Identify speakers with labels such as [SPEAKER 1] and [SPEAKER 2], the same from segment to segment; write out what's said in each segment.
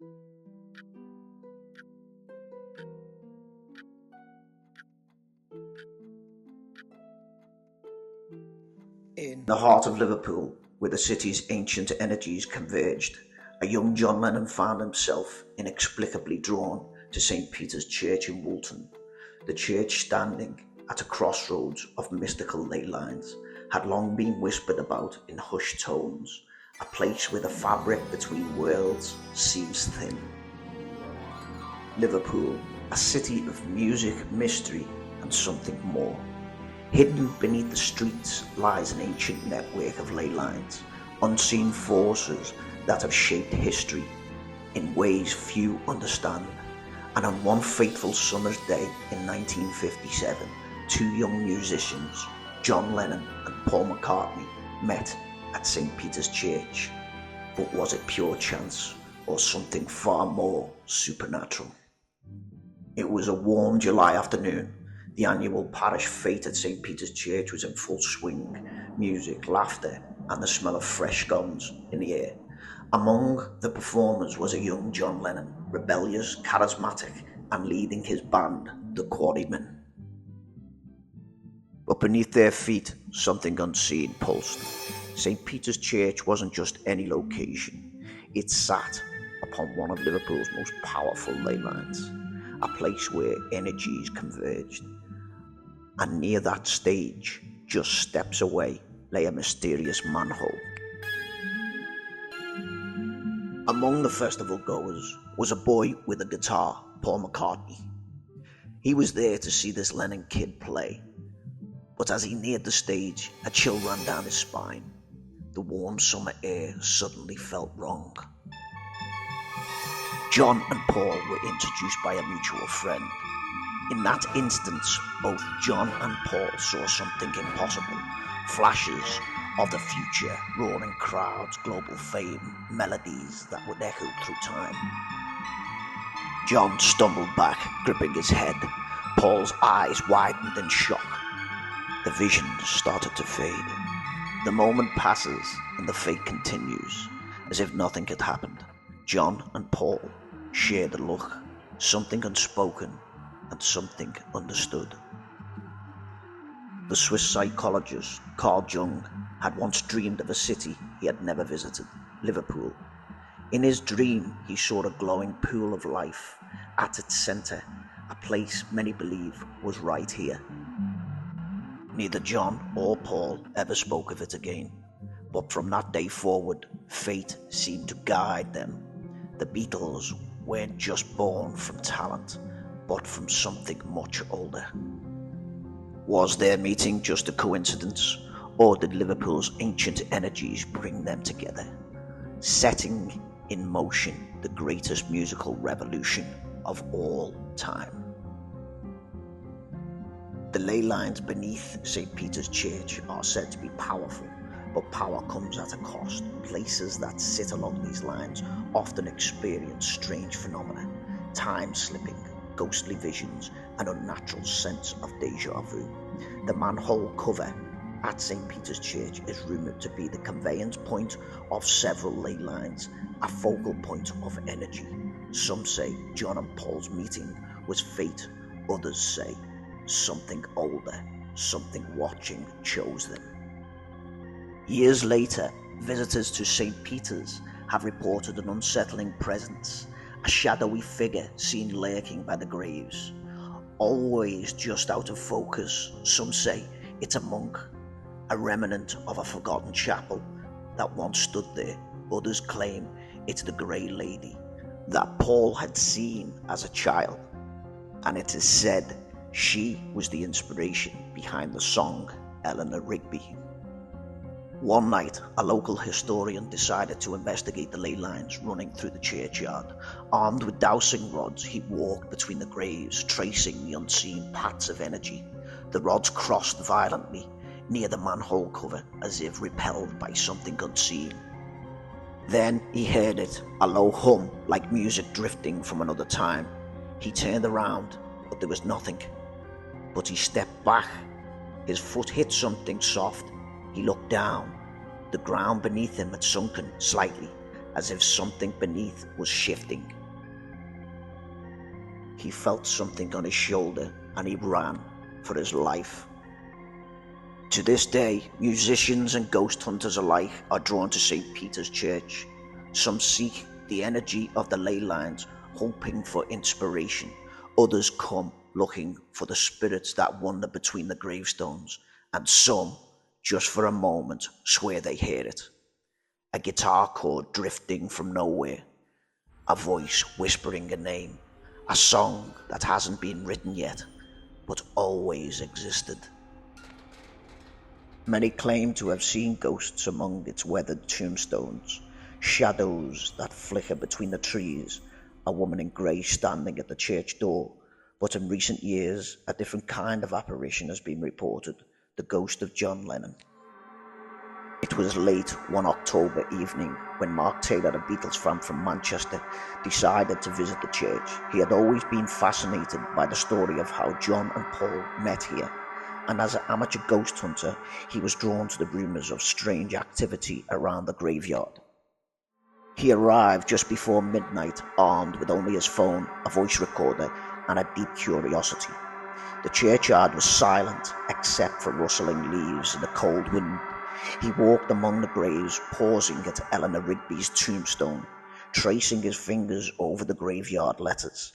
[SPEAKER 1] In the heart of Liverpool, where the city's ancient energies converged, a young John Lennon found himself inexplicably drawn to St. Peter's Church in Woolton. The church, standing at a crossroads of mystical ley lines, had long been whispered about in hushed tones, a place where the fabric between worlds seems thin. Liverpool, a city of music, mystery, and something more. Hidden beneath the streets lies an ancient network of ley lines, unseen forces that have shaped history in ways few understand. And on one fateful summer's day in 1957, two young musicians, John Lennon and Paul McCartney, met at St. Peter's Church. But was it pure chance or something far more supernatural? It was a warm July afternoon. The annual parish fete at St. Peter's Church was in full swing, music, laughter, and the smell of fresh scones in the air. Among the performers was a young John Lennon, rebellious, charismatic, and leading his band, the Quarrymen. But beneath their feet, something unseen pulsed. St. Peter's Church wasn't just any location. It sat upon one of Liverpool's most powerful ley lines, a place where energies converged. And near that stage, just steps away, lay a mysterious manhole. Among the festival goers was a boy with a guitar, Paul McCartney. He was there to see this Lennon kid play, but as he neared the stage, a chill ran down his spine. The warm summer air suddenly felt wrong. John and Paul were introduced by a mutual friend. In that instance, both John and Paul saw something impossible. Flashes of the future, roaring crowds, global fame, melodies that would echo through time. John stumbled back, gripping his head. Paul's eyes widened in shock. The vision started to fade. The moment passes and the fate continues, as if nothing had happened. John and Paul shared a look, something unspoken and something understood. The Swiss psychologist Carl Jung had once dreamed of a city he had never visited, Liverpool. In his dream, he saw a glowing pool of life at its centre, a place many believe was right here. Neither John or Paul ever spoke of it again, but from that day forward, fate seemed to guide them. The Beatles weren't just born from talent, but from something much older. Was their meeting just a coincidence, or did Liverpool's ancient energies bring them together, setting in motion the greatest musical revolution of all time? The ley lines beneath St. Peter's Church are said to be powerful, but power comes at a cost. Places that sit along these lines often experience strange phenomena, time slipping, ghostly visions, an unnatural sense of deja vu. The manhole cover at St. Peter's Church is rumoured to be the conveyance point of several ley lines, a focal point of energy. Some say John and Paul's meeting was fate, others say something older, something watching chose them. Years later, visitors to St. Peter's have reported an unsettling presence, a shadowy figure seen lurking by the graves, always just out of focus. Some say it's a monk, a remnant of a forgotten chapel that once stood there. Others claim it's the Grey Lady that Paul had seen as a child, and it is said she was the inspiration behind the song Eleanor Rigby. One night, a local historian decided to investigate the ley lines running through the churchyard. Armed with dowsing rods, he walked between the graves, tracing the unseen paths of energy. The rods crossed violently near the manhole cover, as if repelled by something unseen. Then he heard it, a low hum like music drifting from another time. He turned around, but there was nothing. But he stepped back. His foot hit something soft. He looked down. The ground beneath him had sunken slightly, as if something beneath was shifting. He felt something on his shoulder and he ran for his life. To this day, musicians and ghost hunters alike are drawn to St. Peter's Church. Some seek the energy of the ley lines, hoping for inspiration. Others come looking for the spirits that wander between the gravestones. And some, just for a moment, swear they hear it. A guitar chord drifting from nowhere. A voice whispering a name. A song that hasn't been written yet, but always existed. Many claim to have seen ghosts among its weathered tombstones, shadows that flicker between the trees, a woman in grey standing at the church door. But in recent years, a different kind of apparition has been reported, the ghost of John Lennon. It was late one October evening when Mark Taylor, a Beatles fan from Manchester, decided to visit the church. He had always been fascinated by the story of how John and Paul met here, and as an amateur ghost hunter, he was drawn to the rumours of strange activity around the graveyard. He arrived just before midnight, armed with only his phone, a voice recorder, and a deep curiosity. The churchyard was silent, except for rustling leaves and the cold wind. He walked among the graves, pausing at Eleanor Rigby's tombstone, tracing his fingers over the graveyard letters.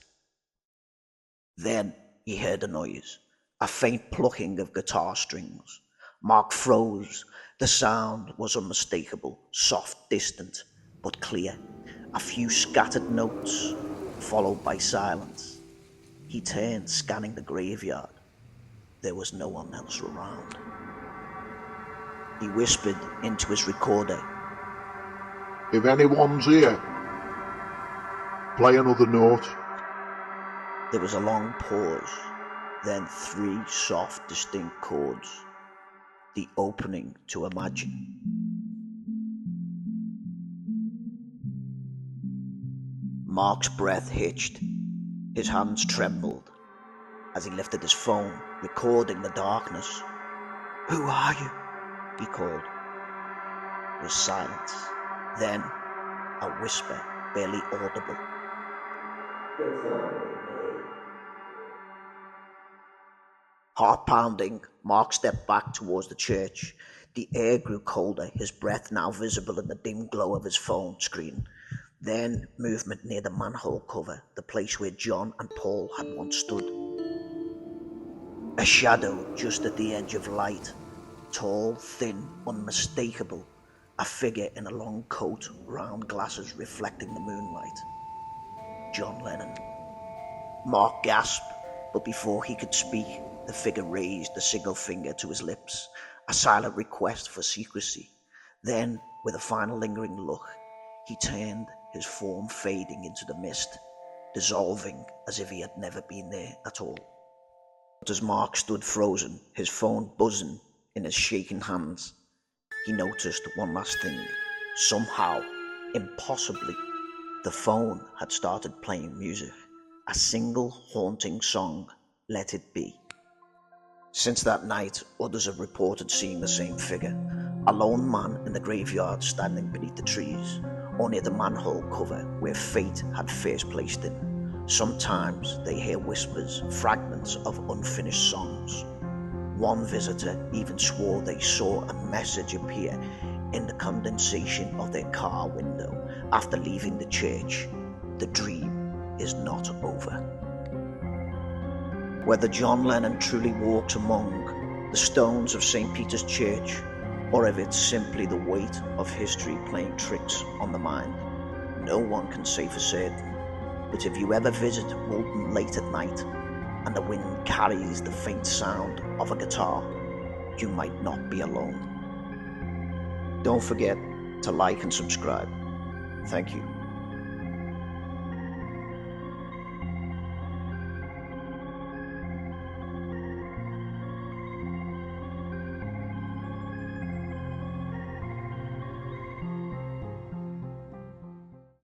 [SPEAKER 1] Then he heard a noise, a faint plucking of guitar strings. Mark froze. The sound was unmistakable, soft, distant, but clear. A few scattered notes, followed by silence. He turned, scanning the graveyard. There was no one else around. He whispered into his recorder,
[SPEAKER 2] "If anyone's here, play another note."
[SPEAKER 1] There was a long pause, then 3 soft, distinct chords. The opening to Imagine. Mark's breath hitched. His hands trembled as he lifted his phone, recording the darkness. "Who are you?" he called. There was silence. Then a whisper, barely audible. Heart pounding, Mark stepped back towards the church. The air grew colder, his breath now visible in the dim glow of his phone screen. Then movement near the manhole cover, the place where John and Paul had once stood. A shadow just at the edge of light. Tall, thin, unmistakable. A figure in a long coat, round glasses reflecting the moonlight. John Lennon. Mark gasped, but before he could speak, the figure raised the signal finger to his lips, a silent request for secrecy. Then, with a final lingering look, he turned, his form fading into the mist, dissolving as if he had never been there at all. But as Mark stood frozen, his phone buzzing in his shaking hands, he noticed one last thing. Somehow, impossibly, the phone had started playing music. A single haunting song, Let It Be. Since that night, others have reported seeing the same figure. A lone man in the graveyard standing beneath the trees, or near the manhole cover where fate had first placed him. Sometimes they hear whispers, fragments of unfinished songs. One visitor even swore they saw a message appear in the condensation of their car window after leaving the church. The dream is not over. Whether John Lennon truly walks among the stones of St. Peter's Church, or if it's simply the weight of history playing tricks on the mind, no one can say for certain. But if you ever visit Woolton late at night, and the wind carries the faint sound of a guitar, you might not be alone. Don't forget to like and subscribe. Thank you.